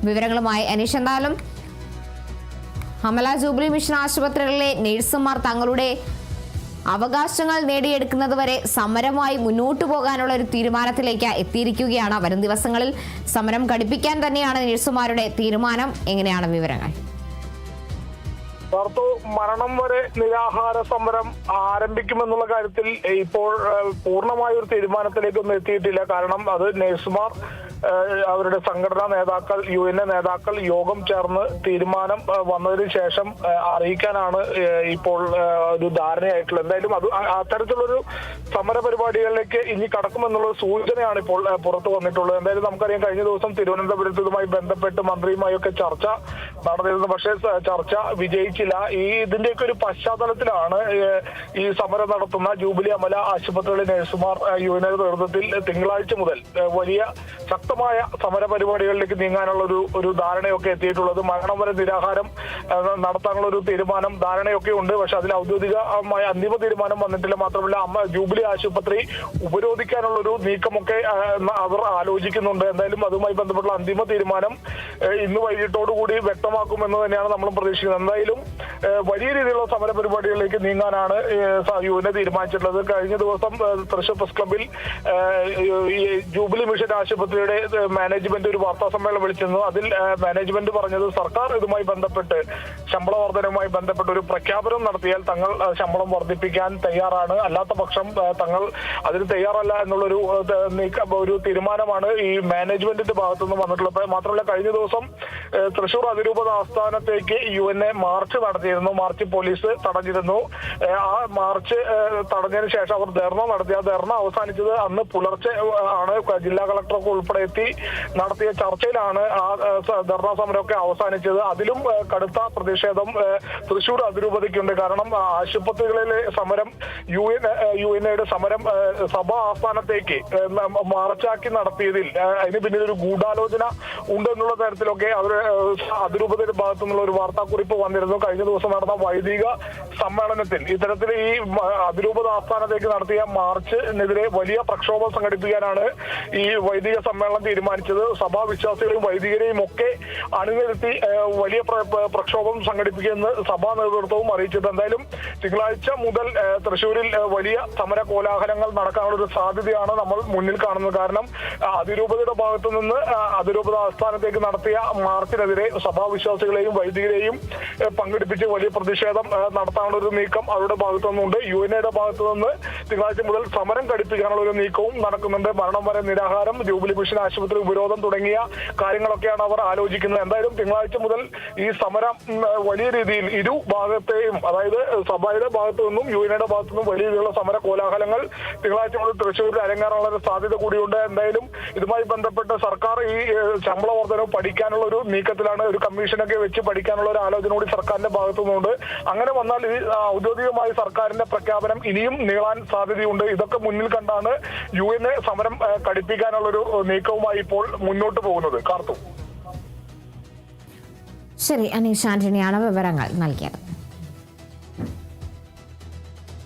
വിവരങ്ങളുമായി അനീഷ്. എന്തായാലും Amala jubilee mission ആശുപത്രികളിലെ നഴ്സുമാർ തങ്ങളുടെ അവകാശങ്ങൾ നേടിയെടുക്കുന്നത് വരെ സമരമായി മുന്നോട്ടു പോകാനുള്ള ഒരു തീരുമാനത്തിലേക്ക് എത്തിയിരിക്കുകയാണ്. വരും ദിവസങ്ങളിൽ സമരം ഘടിപ്പിക്കാൻ തന്നെയാണ് നഴ്സുമാരുടെ തീരുമാനം. എങ്ങനെയാണ് വിവരങ്ങൾ? മരണം വരെ നിരാഹാര സമരം ആരംഭിക്കുമെന്നുള്ള കാര്യത്തിൽ ഇപ്പോൾ പൂർണ്ണമായ ഒരു തീരുമാനത്തിലേക്കൊന്നും എത്തിയിട്ടില്ല. കാരണം അത് നഴ്സുമാർ അവരുടെ സംഘടനാ നേതാക്കൾ, UN നേതാക്കൾ യോഗം ചേർന്ന് തീരുമാനം വന്നതിന് ശേഷം അറിയിക്കാനാണ് ഇപ്പോൾ ഒരു ധാരണയായിട്ടുള്ളത്. എന്തായാലും അത് അത്തരത്തിലുള്ളൊരു സമര പരിപാടികളിലേക്ക് ഇനി കടക്കുമെന്നുള്ള സൂചനയാണ് ഇപ്പോൾ പുറത്തു വന്നിട്ടുള്ളത്. എന്തായാലും നമുക്കറിയാം, കഴിഞ്ഞ ദിവസം തിരുവനന്തപുരത്തുമായി ബന്ധപ്പെട്ട് മന്ത്രിയുമായൊക്കെ ചർച്ച നടന്നിരുന്നു. പക്ഷേ ചർച്ച വിജയിച്ചില്ല. ഇതിന്റെയൊക്കെ ഒരു പശ്ചാത്തലത്തിലാണ് ഈ സമരം നടത്തുന്ന ജൂബിലി അമല ആശുപത്രിയിലെ നഴ്സുമാർ UN നേതൃത്വത്തിൽ തിങ്കളാഴ്ച മുതൽ വലിയ ശക്തമായ സമര പരിപാടികളിലേക്ക് നീങ്ങാനുള്ള ഒരു ധാരണയൊക്കെ എത്തിയിട്ടുള്ളത്. മരണം വരെ നിരാഹാരം നടത്താനുള്ള ഒരു തീരുമാനം, ധാരണയൊക്കെ ഉണ്ട്. പക്ഷെ അതിൽ ഔദ്യോഗികമായ അന്തിമ തീരുമാനം വന്നിട്ടില്ല. മാത്രമല്ല ജൂബിലി ആശുപത്രി ഉപരോധിക്കാനുള്ള ഒരു നീക്കമൊക്കെ അവർ ആലോചിക്കുന്നുണ്ട്. എന്തായാലും അതുമായി ബന്ധപ്പെട്ടുള്ള അന്തിമ തീരുമാനം ഇന്ന് വൈകിട്ടോടുകൂടി വ്യക്തമാക്കുമെന്ന് തന്നെയാണ് നമ്മൾ പ്രതീക്ഷിക്കുന്നത്. എന്തായാലും വലിയ രീതിയിലുള്ള സമര പരിപാടികളിലേക്ക് നീങ്ങാനാണ് UN തീരുമാനിച്ചിട്ടുള്ളത്. കഴിഞ്ഞ ദിവസം തൃശൂർ പ്രസ് ക്ലബിൽ ജൂബിലി മിഷൻ ആശുപത്രിയുടെ മാനേജ്മെന്റ് ഒരു വാർത്താ സമ്മേളനം വിളിച്ചിരുന്നു. അതിൽ മാനേജ്മെന്റ് പറഞ്ഞത് സർക്കാർ ഇതുമായി ബന്ധപ്പെട്ട് ശമ്പള വർധനവുമായി ബന്ധപ്പെട്ട് ഒരു പ്രഖ്യാപനം നടത്തിയാൽ തങ്ങൾ ശമ്പളം വർദ്ധിപ്പിക്കാൻ തയ്യാറാണ്, അല്ലാത്ത പക്ഷം തങ്ങൾ അതിന് തയ്യാറല്ല എന്നുള്ളൊരു ഒരു തീരുമാനമാണ് ഈ മാനേജ്മെന്റിന്റെ ഭാഗത്തുനിന്ന് വന്നിട്ടുള്ളത്. മാത്രമല്ല കഴിഞ്ഞ ദിവസം തൃശൂർ അതിരൂപത ആസ്ഥാനത്തേക്ക് UN മാർച്ച് നടത്തിയിരുന്നു. മാർച്ച് പോലീസ് തടഞ്ഞിരുന്നു. ആ മാർച്ച് തടഞ്ഞതിന് ശേഷം അവർ ധർണ നടത്തി. ആ ധർണ അവസാനിച്ചത് അന്ന് പുലർച്ചെ ആണ്. ജില്ലാ കളക്ടർക്ക് ഉൾപ്പെടെ എത്തി നടത്തിയ ചർച്ചയിലാണ് ആ ധർണാ സമരമൊക്കെ അവസാനിച്ചത്. അതിലും കടുത്ത പ്രതിഷേധം തൃശൂർ അതിരൂപതയ്ക്കുണ്ട്. കാരണം ആശുപത്രികളിലെ സമരം UN സമരം സഭാ ആസ്ഥാനത്തേക്ക് മാർച്ചാക്കി നടത്തിയതിൽ അതിന് പിന്നിൽ ഒരു ഗൂഢാലോചന ഉണ്ടെന്നുള്ള തരത്തിലൊക്കെ അവർ അതിരൂപതയുടെ ഭാഗത്തു നിന്നുള്ള ഒരു വാർത്താക്കുറിപ്പ് വന്നിരുന്നു. കഴിഞ്ഞ ദിവസം നടന്ന വൈദിക സമ്മേളനത്തിൽ ഇത്തരത്തിൽ ഈ അതിരൂപത ആസ്ഥാനത്തേക്ക് നടത്തിയ മാർച്ചിനെതിരെ വലിയ പ്രക്ഷോഭം സംഘടിപ്പിക്കാനാണ് ഈ വൈദിക സമ്മേളനം തീരുമാനിച്ചത്. സഭാ വിശ്വാസികളെയും വൈദികരെയും ഒക്കെ അണിനിരത്തി വലിയ പ്രക്ഷോഭം സംഘടിപ്പിക്കുമെന്ന് സഭാ നേതൃത്വവും അറിയിച്ചത്. എന്തായാലും തിങ്കളാഴ്ച മുതൽ തൃശ്ശൂരിൽ വലിയ സമര കോലാഹലങ്ങൾ നടക്കാനുള്ള ഒരു സാധ്യതയാണ് നമ്മൾ മുന്നിൽ കാണുന്നത്. കാരണം അതിരൂപതയുടെ ഭാഗത്തു നിന്ന് അതിരൂപത ആസ്ഥാനത്തേക്ക് നടത്തിയ മാർച്ചിനെതിരെ സഭാവിശ്വാസികളെയും വൈദികരെയും പങ്കെടുപ്പിച്ച് വലിയ പ്രതിഷേധം നടത്താനുള്ള ഒരു നീക്കം അവരുടെ ഭാഗത്തു നിന്നുണ്ട്. UN ഭാഗത്തു നിന്ന് തിങ്കളാഴ്ച മുതൽ സമരം ഘടിപ്പിക്കാനുള്ള ഒരു നീക്കവും നടക്കുന്നുണ്ട്. മരണം വരെ നിരാഹാരം, ജൂബിലി മിഷൻ ആശുപത്രി ഉപരോധം തുടങ്ങിയ കാര്യങ്ങളൊക്കെയാണ് അവർ ആലോചിക്കുന്നത്. എന്തായാലും തിങ്കളാഴ്ച മുതൽ ഈ സമരം വലിയ രീതിയിൽ ഇരു ഭാഗത്തെയും, അതായത് സഭയുടെ ഭാഗത്തു നിന്നും UN ഭാഗത്തു നിന്നും വലിയ രീതിയിലുള്ള സമര കോലാഹലങ്ങൾ തിങ്കളാഴ്ച മുതൽ തൃശ്ശൂരിൽ അരങ്ങേറാനുള്ള ഒരു സാധ്യത കൂടിയുണ്ട്. എന്തായാലും ഇതുമായി ബന്ധപ്പെട്ട് സർക്കാർ ഈ ശമ്പള വർധനവ് പഠിക്കാനുള്ള ഒരു നീക്കത്തിലാണ്. ഒരു കമ്മീഷനൊക്കെ വെച്ച് പഠിക്കാനുള്ള ഒരു ആലോചന കൂടി സർക്കാരിന്റെ ഭാഗത്തു നിന്നുണ്ട്. അങ്ങനെ വന്നാൽ ഈ ഔദ്യോഗികമായി സർക്കാരിന്റെ പ്രഖ്യാപനം ഇനിയും നീളാൻ സാധ്യതയുണ്ട്. ഇതൊക്കെ മുന്നിൽ കണ്ടാണ് UN സമരം ഘടിപ്പിക്കാനുള്ള ഒരു നീക്കവുമായി ഇപ്പോൾ മുന്നോട്ട് പോകുന്നത്. കാർത്തു. ശരി, അനീഷ് ആന്റണിയാണ് വിവരങ്ങൾ നൽകിയത്.